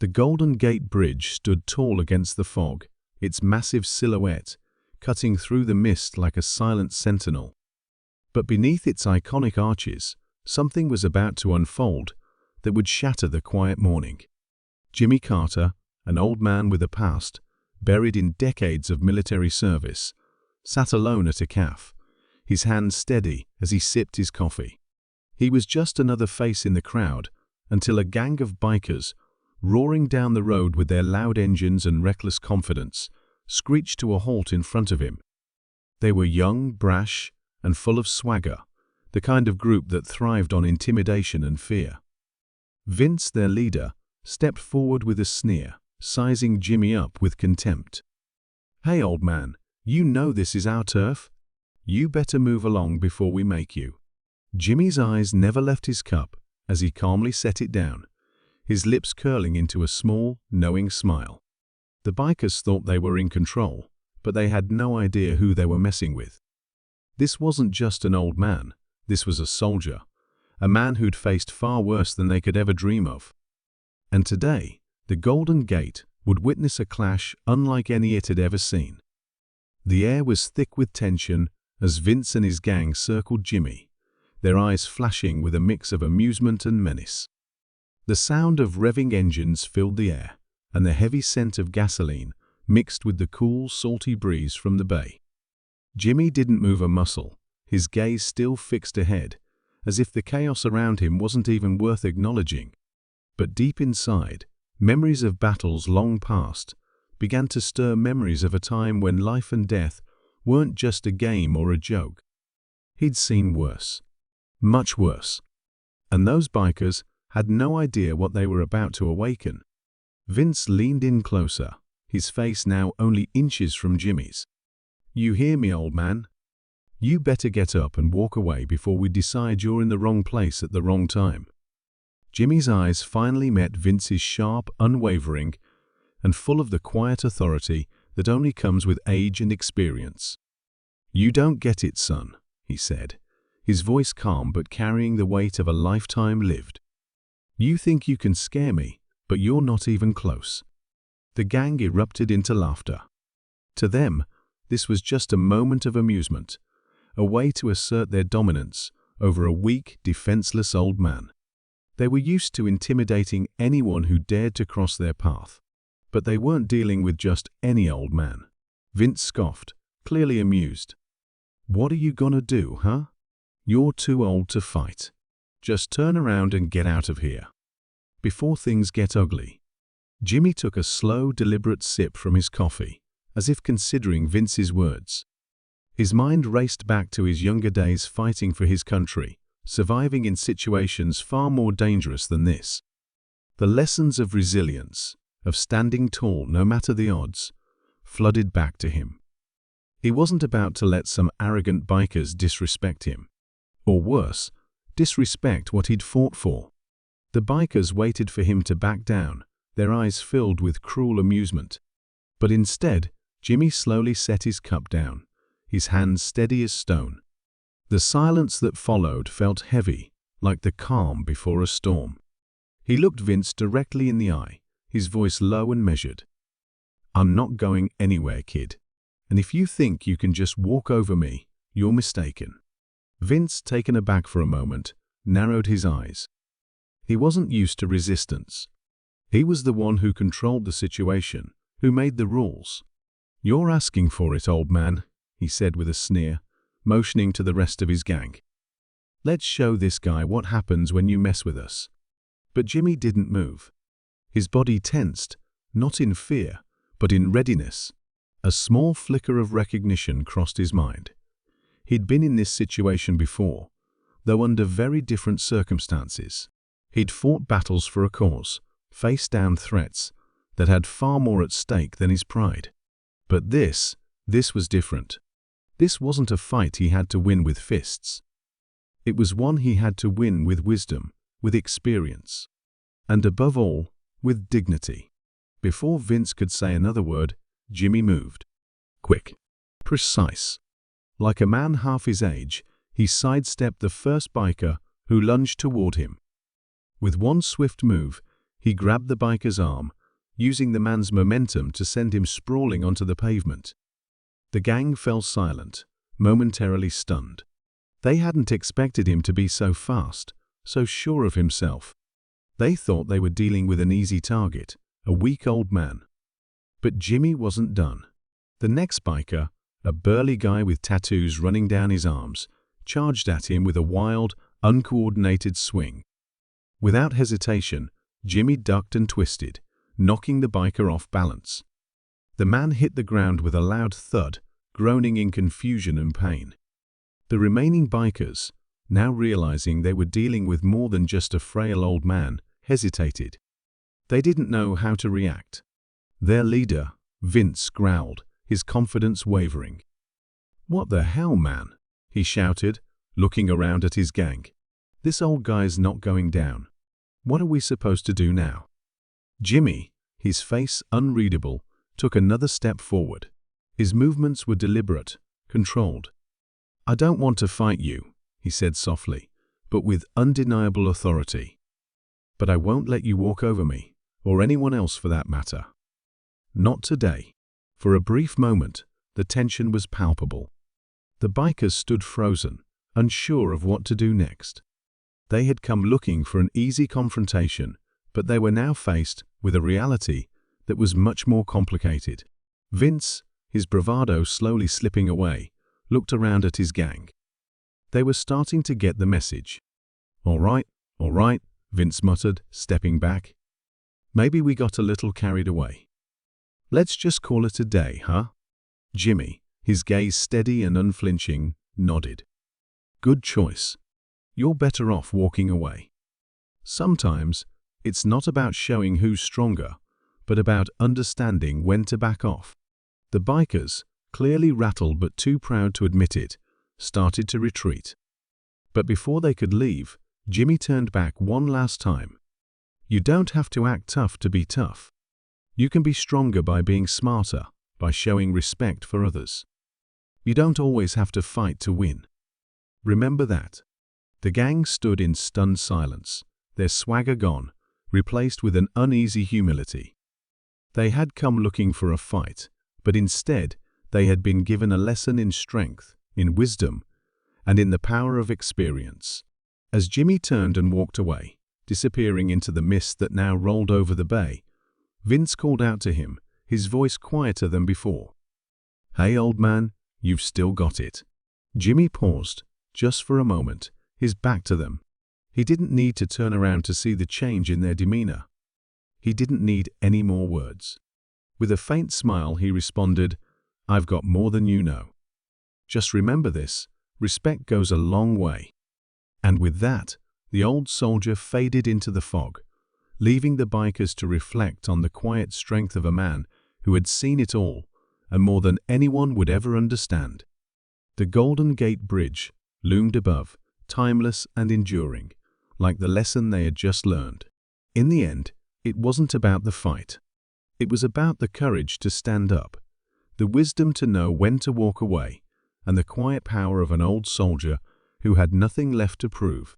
The Golden Gate Bridge stood tall against the fog, its massive silhouette cutting through the mist like a silent sentinel. But beneath its iconic arches, something was about to unfold that would shatter the quiet morning. Jimmy Carter, an old man with a past, buried in decades of military service, sat alone at a cafe, his hands steady as he sipped his coffee. He was just another face in the crowd until a gang of bikers, roaring down the road with their loud engines and reckless confidence, screeched to a halt in front of him. They were young, brash, and full of swagger, the kind of group that thrived on intimidation and fear. Vince, their leader, stepped forward with a sneer, sizing Jimmy up with contempt. "Hey, old man, you know this is our turf? You better move along before we make you." Jimmy's eyes never left his cup as he calmly set it down, his lips curling into a small, knowing smile. The bikers thought they were in control, but they had no idea who they were messing with. This wasn't just an old man, this was a soldier, a man who'd faced far worse than they could ever dream of. And today, the Golden Gate would witness a clash unlike any it had ever seen. The air was thick with tension as Vince and his gang circled Jimmy, their eyes flashing with a mix of amusement and menace. The sound of revving engines filled the air, and the heavy scent of gasoline mixed with the cool, salty breeze from the bay. Jimmy didn't move a muscle, his gaze still fixed ahead, as if the chaos around him wasn't even worth acknowledging. But deep inside, memories of battles long past began to stir, memories of a time when life and death weren't just a game or a joke. He'd seen worse, much worse, and those bikers had no idea what they were about to awaken. Vince leaned in closer, his face now only inches from Jimmy's. "You hear me, old man? You better get up and walk away before we decide you're in the wrong place at the wrong time." Jimmy's eyes finally met Vince's sharp, unwavering, and full of the quiet authority that only comes with age and experience. "You don't get it, son," he said, his voice calm but carrying the weight of a lifetime lived. "You think you can scare me, but you're not even close." The gang erupted into laughter. To them, this was just a moment of amusement, a way to assert their dominance over a weak, defenseless old man. They were used to intimidating anyone who dared to cross their path, but they weren't dealing with just any old man. Vince scoffed, clearly amused. "What are you gonna do, huh? You're too old to fight. Just turn around and get out of here before things get ugly." Jimmy took a slow, deliberate sip from his coffee, as if considering Vince's words. His mind raced back to his younger days fighting for his country, surviving in situations far more dangerous than this. The lessons of resilience, of standing tall no matter the odds, flooded back to him. He wasn't about to let some arrogant bikers disrespect him, or worse, disrespect what he'd fought for. The bikers waited for him to back down, their eyes filled with cruel amusement. But instead, Jimmy slowly set his cup down, his hands steady as stone. The silence that followed felt heavy, like the calm before a storm. He looked Vince directly in the eye, his voice low and measured. "I'm not going anywhere, kid. And if you think you can just walk over me, you're mistaken." Vince, taken aback for a moment, narrowed his eyes. He wasn't used to resistance. He was the one who controlled the situation, who made the rules. "You're asking for it, old man," he said with a sneer, motioning to the rest of his gang. "Let's show this guy what happens when you mess with us." But Jimmy didn't move. His body tensed, not in fear, but in readiness. A small flicker of recognition crossed his mind. He'd been in this situation before, though under very different circumstances. He'd fought battles for a cause, faced down threats that had far more at stake than his pride. But this was different. This wasn't a fight he had to win with fists. It was one he had to win with wisdom, with experience, and above all, with dignity. Before Vince could say another word, Jimmy moved. Quick, precise. Like a man half his age, he sidestepped the first biker who lunged toward him. With one swift move, He grabbed the biker's arm, using the man's momentum to send him sprawling onto the pavement. The gang fell silent, momentarily stunned. They hadn't expected him to be so fast, so sure of himself. They thought they were dealing with an easy target, a weak old man. But Jimmy wasn't done. The next biker, a burly guy with tattoos running down his arms, charged at him with a wild, uncoordinated swing. Without hesitation, Jimmy ducked and twisted, knocking the biker off balance. The man hit the ground with a loud thud, groaning in confusion and pain. The remaining bikers, now realizing they were dealing with more than just a frail old man, hesitated. They didn't know how to react. Their leader, Vince, growled, his confidence wavering. "What the hell, man?" he shouted, looking around at his gang. "This old guy's not going down. What are we supposed to do now?" Jimmy, his face unreadable, took another step forward. His movements were deliberate, controlled. "I don't want to fight you," he said softly, but with undeniable authority. "But I won't let you walk over me, or anyone else for that matter. Not today." For a brief moment, the tension was palpable. The bikers stood frozen, unsure of what to do next. They had come looking for an easy confrontation, but they were now faced with a reality that was much more complicated. Vince, his bravado slowly slipping away, looked around at his gang. They were starting to get the message. All right, Vince muttered, stepping back. "Maybe we got a little carried away. Let's just call it a day, huh?" Jimmy, his gaze steady and unflinching, nodded. "Good choice. You're better off walking away. Sometimes, it's not about showing who's stronger, but about understanding when to back off." The bikers, clearly rattled but too proud to admit it, started to retreat. But before they could leave, Jimmy turned back one last time. "You don't have to act tough to be tough. You can be stronger by being smarter, by showing respect for others. You don't always have to fight to win. Remember that." The gang stood in stunned silence, their swagger gone, replaced with an uneasy humility. They had come looking for a fight, but instead they had been given a lesson in strength, in wisdom, and in the power of experience. As Jimmy turned and walked away, disappearing into the mist that now rolled over the bay, Vince called out to him, his voice quieter than before. "Hey, old man, you've still got it." Jimmy paused, just for a moment, his back to them. He didn't need to turn around to see the change in their demeanor. He didn't need any more words. With a faint smile, he responded, "I've got more than you know. Just remember this, respect goes a long way." And with that, the old soldier faded into the fog, leaving the bikers to reflect on the quiet strength of a man who had seen it all, and more than anyone would ever understand. The Golden Gate Bridge loomed above, timeless and enduring, like the lesson they had just learned. In the end, it wasn't about the fight. It was about the courage to stand up, the wisdom to know when to walk away, and the quiet power of an old soldier who had nothing left to prove.